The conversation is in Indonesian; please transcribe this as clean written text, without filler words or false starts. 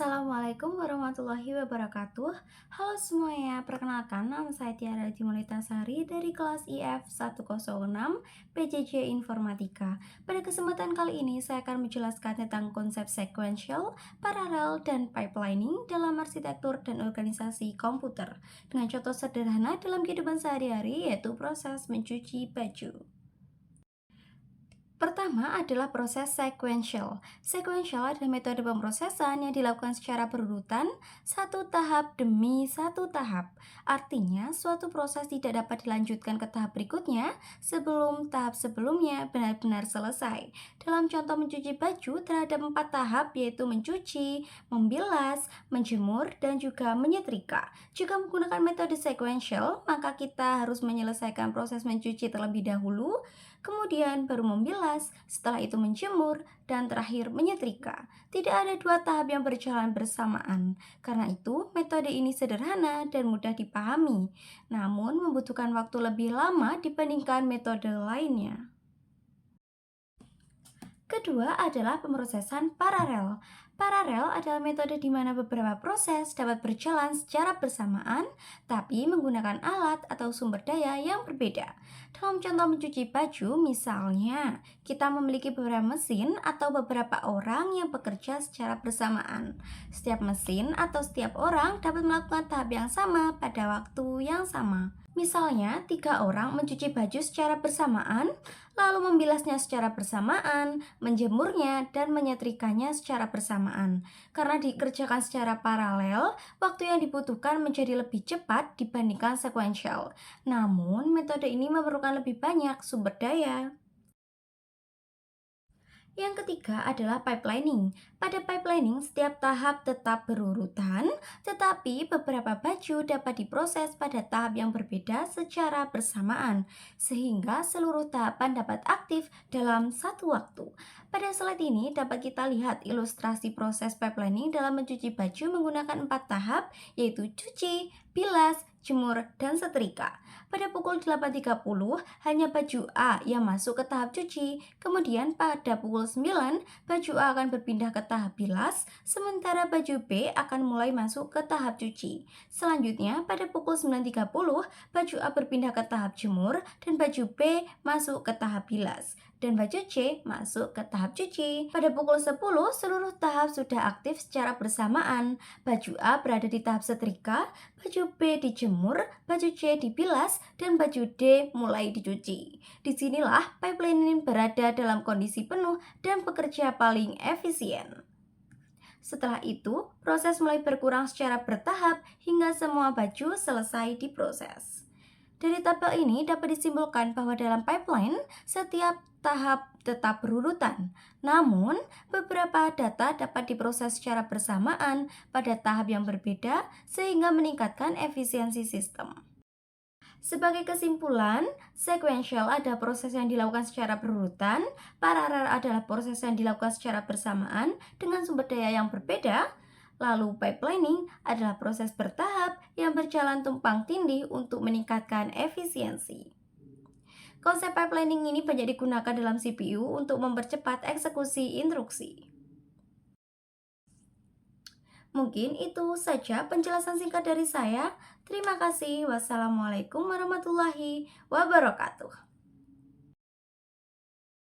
Assalamualaikum warahmatullahi wabarakatuh. Halo semuanya, perkenalkan nama saya Tiara Dimulita-Sari dari kelas IF 106 PJJ Informatika. Pada kesempatan kali ini saya akan menjelaskan tentang konsep sequential, paralel, dan pipelining dalam arsitektur dan organisasi komputer dengan contoh sederhana dalam kehidupan sehari-hari, yaitu proses mencuci baju. Pertama adalah proses sequential. Sequential adalah metode pemrosesan yang dilakukan secara berurutan, satu tahap demi satu tahap. Artinya, suatu proses tidak dapat dilanjutkan ke tahap berikutnya sebelum tahap sebelumnya benar-benar selesai. Dalam contoh mencuci baju terhadap 4 tahap, yaitu mencuci, membilas, menjemur, dan juga menyetrika. Jika menggunakan metode sequential, maka kita harus menyelesaikan proses mencuci terlebih dahulu, kemudian baru membilas, setelah itu menjemur, dan terakhir menyetrika. Tidak ada dua tahap yang berjalan bersamaan. Karena itu, metode ini sederhana dan mudah dipahami, namun membutuhkan waktu lebih lama dibandingkan metode lainnya. Kedua adalah pemrosesan paralel. Paralel adalah metode di mana beberapa proses dapat berjalan secara bersamaan, tapi menggunakan alat atau sumber daya yang berbeda. Dalam contoh mencuci baju, misalnya, kita memiliki beberapa mesin atau beberapa orang yang bekerja secara bersamaan. Setiap mesin atau setiap orang dapat melakukan tahap yang sama pada waktu yang sama. Misalnya, 3 orang mencuci baju secara bersamaan, lalu membilasnya secara bersamaan, menjemurnya, dan menyetrikanya secara bersamaan. Karena dikerjakan secara paralel, waktu yang dibutuhkan menjadi lebih cepat dibandingkan sequential. Namun, metode ini memerlukan lebih banyak sumber daya. Yang ketiga adalah pipelining. Pada pipelining, setiap tahap tetap berurutan, tetapi beberapa baju dapat diproses pada tahap yang berbeda secara bersamaan, sehingga seluruh tahapan dapat aktif dalam satu waktu. Pada slide ini dapat kita lihat ilustrasi proses pipelining dalam mencuci baju menggunakan 4 tahap, yaitu cuci, bilas, jemur, dan setrika. Pada pukul 8.30, hanya baju A yang masuk ke tahap cuci. Kemudian pada pukul 9, baju A akan berpindah ke tahap bilas, sementara baju B akan mulai masuk ke tahap cuci. Selanjutnya, pada pukul 9.30, baju A berpindah ke tahap jemur, dan baju B masuk ke tahap bilas. Dan baju C masuk ke tahap cuci. Pada pukul 10, seluruh tahap sudah aktif secara bersamaan. Baju A berada di tahap setrika, baju B dijemur, baju C dibilas, dan baju D mulai dicuci. Disinilah pipeline berada dalam kondisi penuh dan bekerja paling efisien. Setelah itu, proses mulai berkurang secara bertahap hingga semua baju selesai diproses. Dari tabel ini dapat disimpulkan bahwa dalam pipeline, setiap tahap tetap berurutan. Namun, beberapa data dapat diproses secara bersamaan pada tahap yang berbeda sehingga meningkatkan efisiensi sistem. Sebagai kesimpulan, sequential adalah proses yang dilakukan secara berurutan, paralel adalah proses yang dilakukan secara bersamaan dengan sumber daya yang berbeda, lalu pipelining adalah proses bertahap yang berjalan tumpang tindih untuk meningkatkan efisiensi. Konsep pipelining ini banyak digunakan dalam CPU untuk mempercepat eksekusi instruksi. Mungkin itu saja penjelasan singkat dari saya. Terima kasih. Wassalamualaikum warahmatullahi wabarakatuh.